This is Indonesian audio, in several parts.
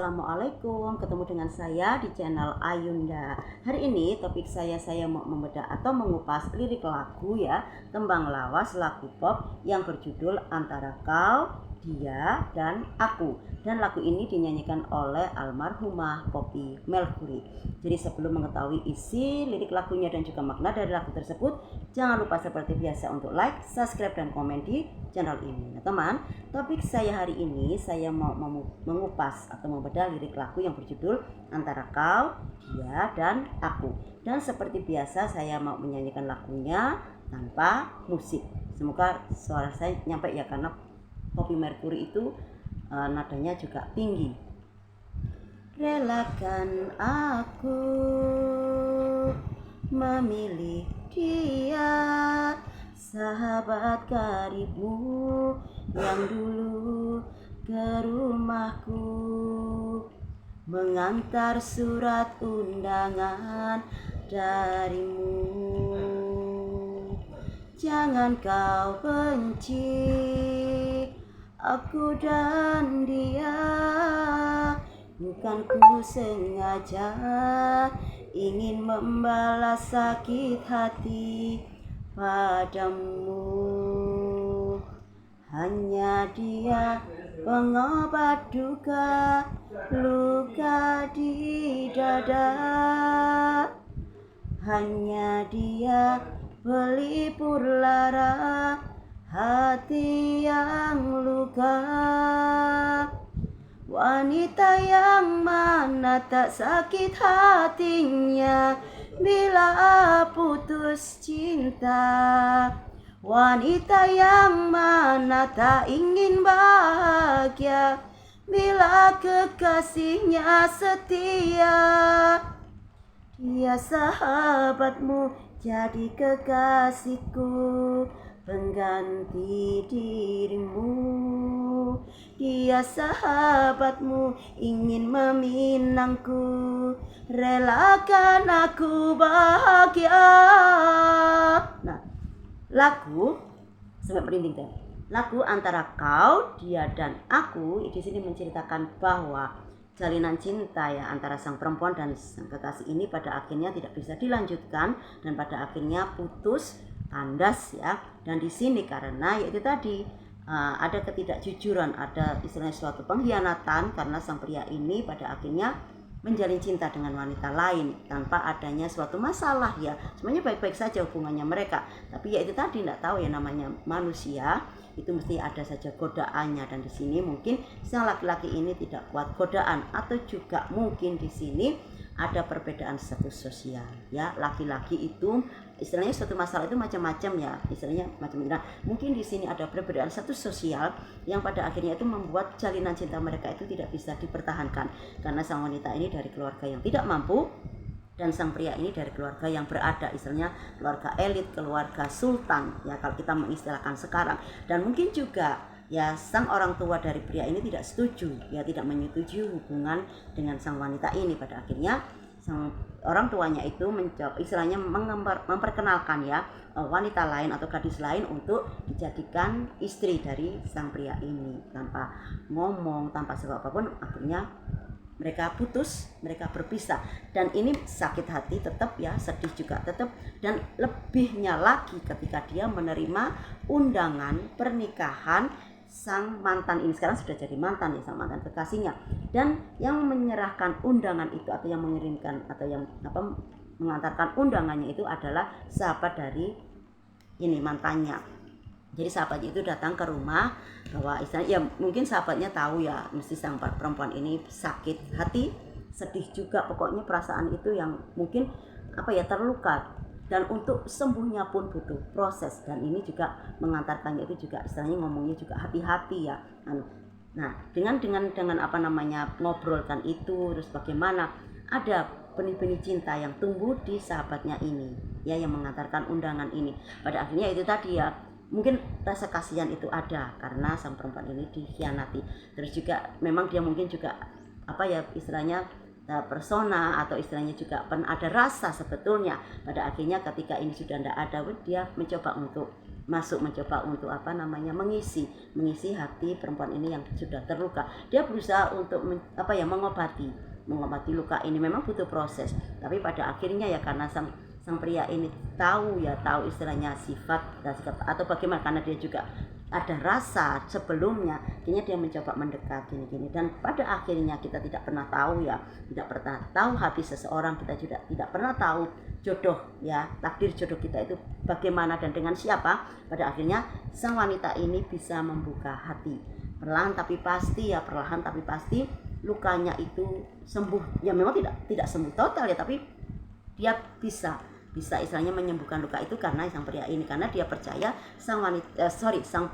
Assalamualaikum, ketemu dengan saya di channel Ayunda. Hari ini topik saya mau membedah atau mengupas lirik lagu ya, tembang lawas lagu pop yang berjudul Antara Kau, Dia, dan Aku. Dan lagu ini dinyanyikan oleh almarhumah Poppy Mercury. Jadi sebelum mengetahui isi lirik lagunya dan juga makna dari lagu tersebut, jangan lupa seperti biasa untuk like, subscribe, dan komen di channel ini. Nah teman, topik saya hari ini saya mau mengupas atau membedah lirik lagu yang berjudul Antara Kau, Dia, dan Aku. Dan seperti biasa saya mau menyanyikan lagunya tanpa musik. Semoga suara saya nyampe ya, karena Poppy Mercury itu nadanya juga tinggi. Relakan aku memilih dia, sahabat karibmu yang dulu ke rumahku, mengantar surat undangan darimu. Jangan kau benci aku dan dia, bukan ku sengaja ingin membalas sakit hati padamu. Hanya dia pengobat duka luka di dada, hanya dia pelipur lara hati yang luka. Wanita yang mana tak sakit hatinya bila putus cinta, wanita yang mana tak ingin bahagia bila kekasihnya setia. Dia sahabatmu jadi kekasihku, pengganti dirimu. Dia sahabatmu ingin meminangku, relakan aku bahagia. Nah, lagu sampai merinding deh. Lagu Antara Kau, Dia, dan Aku di sini menceritakan bahwa jalinan cinta ya antara sang perempuan dan sang kekasih ini pada akhirnya tidak bisa dilanjutkan dan pada akhirnya putus, kandas ya. Dan di sini karena yaitu tadi ada ketidakjujuran, ada istilahnya suatu pengkhianatan, karena sang pria ini pada akhirnya menjalin cinta dengan wanita lain tanpa adanya suatu masalah ya. Semuanya baik-baik saja hubungannya mereka, tapi ya itu tadi, tidak tahu ya, namanya manusia itu mesti ada saja godaannya. Dan di sini mungkin sang laki-laki ini tidak kuat godaan, atau juga mungkin di sini ada perbedaan status sosial ya. Laki-laki itu istilahnya suatu masalah itu macam-macam ya, istilahnya macam-macam. Nah, mungkin di sini ada perbedaan status sosial yang pada akhirnya itu membuat jalinan cinta mereka itu tidak bisa dipertahankan, karena sang wanita ini dari keluarga yang tidak mampu dan sang pria ini dari keluarga yang berada, istilahnya keluarga elit, keluarga sultan ya kalau kita mengistilahkan sekarang. Dan mungkin juga ya sang orang tua dari pria ini tidak setuju ya, tidak menyetujui hubungan dengan sang wanita ini. Pada akhirnya sang orang tuanya itu mencoba istilahnya memperkenalkan ya wanita lain atau gadis lain untuk dijadikan istri dari sang pria ini, tanpa ngomong, tanpa sebab apapun. Akhirnya mereka putus, mereka berpisah, dan ini sakit hati tetap ya, sedih juga tetap. Dan lebihnya lagi ketika dia menerima undangan pernikahan sang mantan ini, sekarang sudah jadi mantan ya, sang mantan kekasihnya. Dan yang menyerahkan undangan itu atau yang mengirimkan atau yang mengantarkan undangannya itu adalah sahabat dari ini mantannya. Jadi sahabatnya itu datang ke rumah, bahwa istilahnya ya mungkin sahabatnya tahu ya, mesti sang perempuan ini sakit hati, sedih juga, pokoknya perasaan itu yang mungkin terluka, dan untuk sembuhnya pun butuh proses. Dan ini juga mengantarkannya itu juga istilahnya ngomongnya juga hati-hati ya. Nah, dengan ngobrolkan itu, terus bagaimana ada benih-benih cinta yang tumbuh di sahabatnya ini ya, yang mengantarkan undangan ini. Pada akhirnya itu tadi ya, mungkin rasa kasihan itu ada karena sang perempuan ini dikhianati. Terus juga memang dia mungkin juga istilahnya persona atau istilahnya juga ada rasa sebetulnya. Pada akhirnya ketika ini sudah tidak ada, dia mencoba untuk masuk mencoba untuk mengisi hati perempuan ini yang sudah terluka. Dia berusaha untuk mengobati luka ini. Memang butuh proses, tapi pada akhirnya ya karena sang pria ini tahu istilahnya sifat atau bagaimana, karena dia juga ada rasa sebelumnya, akhirnya dia mencoba mendekat gini dan pada akhirnya kita tidak pernah tahu hati seseorang, kita juga tidak pernah tahu jodoh takdir jodoh kita itu bagaimana dan dengan siapa. Pada akhirnya sang wanita ini bisa membuka hati perlahan tapi pasti lukanya itu sembuh. Ya memang tidak sembuh total ya, tapi dia bisa istilahnya menyembuhkan luka itu karena sang pria ini, karena dia percaya sang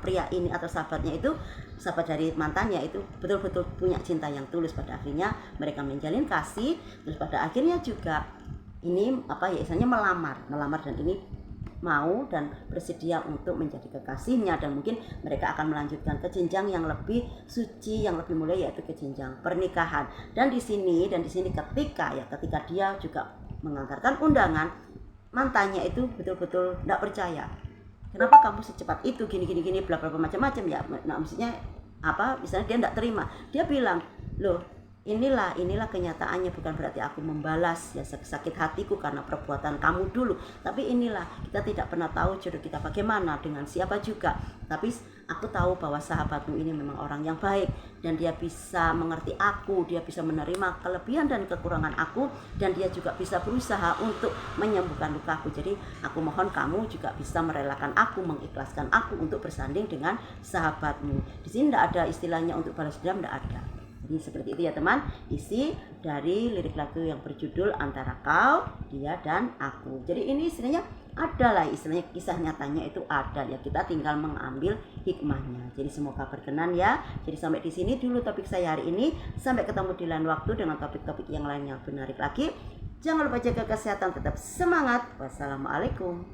pria ini atau sahabatnya itu, sahabat dari mantannya itu betul-betul punya cinta yang tulus. Pada akhirnya mereka menjalin kasih, terus pada akhirnya juga ini istilahnya melamar dan ini mau dan bersedia untuk menjadi kekasihnya, dan mungkin mereka akan melanjutkan ke jenjang yang lebih suci, yang lebih mulia, yaitu ke jenjang pernikahan. Dan di sini ketika dia juga mengantarkan undangan, mantannya itu betul-betul tidak percaya. Kenapa kamu secepat itu gini bla bla macam-macam ya. Nah, maksudnya misalnya dia tidak terima. Dia bilang, "Loh, inilah kenyataannya, bukan berarti aku membalas sakit hatiku karena perbuatan kamu dulu, tapi inilah kita tidak pernah tahu jodoh kita bagaimana dengan siapa juga, tapi aku tahu bahwa sahabatmu ini memang orang yang baik dan dia bisa mengerti aku, dia bisa menerima kelebihan dan kekurangan aku, dan dia juga bisa berusaha untuk menyembuhkan lukaku. Jadi aku mohon kamu juga bisa merelakan aku, mengikhlaskan aku untuk bersanding dengan sahabatmu." Di sini tidak ada istilahnya untuk balas dendam, tidak ada. Jadi seperti itu ya teman, isi dari lirik lagu yang berjudul Antara Kau, Dia dan Aku. Jadi ini istilahnya adalah kisah nyatanya itu ada ya, kita tinggal mengambil hikmahnya. Jadi semoga berkenan ya. Jadi sampai di sini dulu topik saya hari ini. Sampai ketemu di lain waktu dengan topik-topik yang lain yang menarik lagi. Jangan lupa jaga kesehatan, tetap semangat. Wassalamualaikum.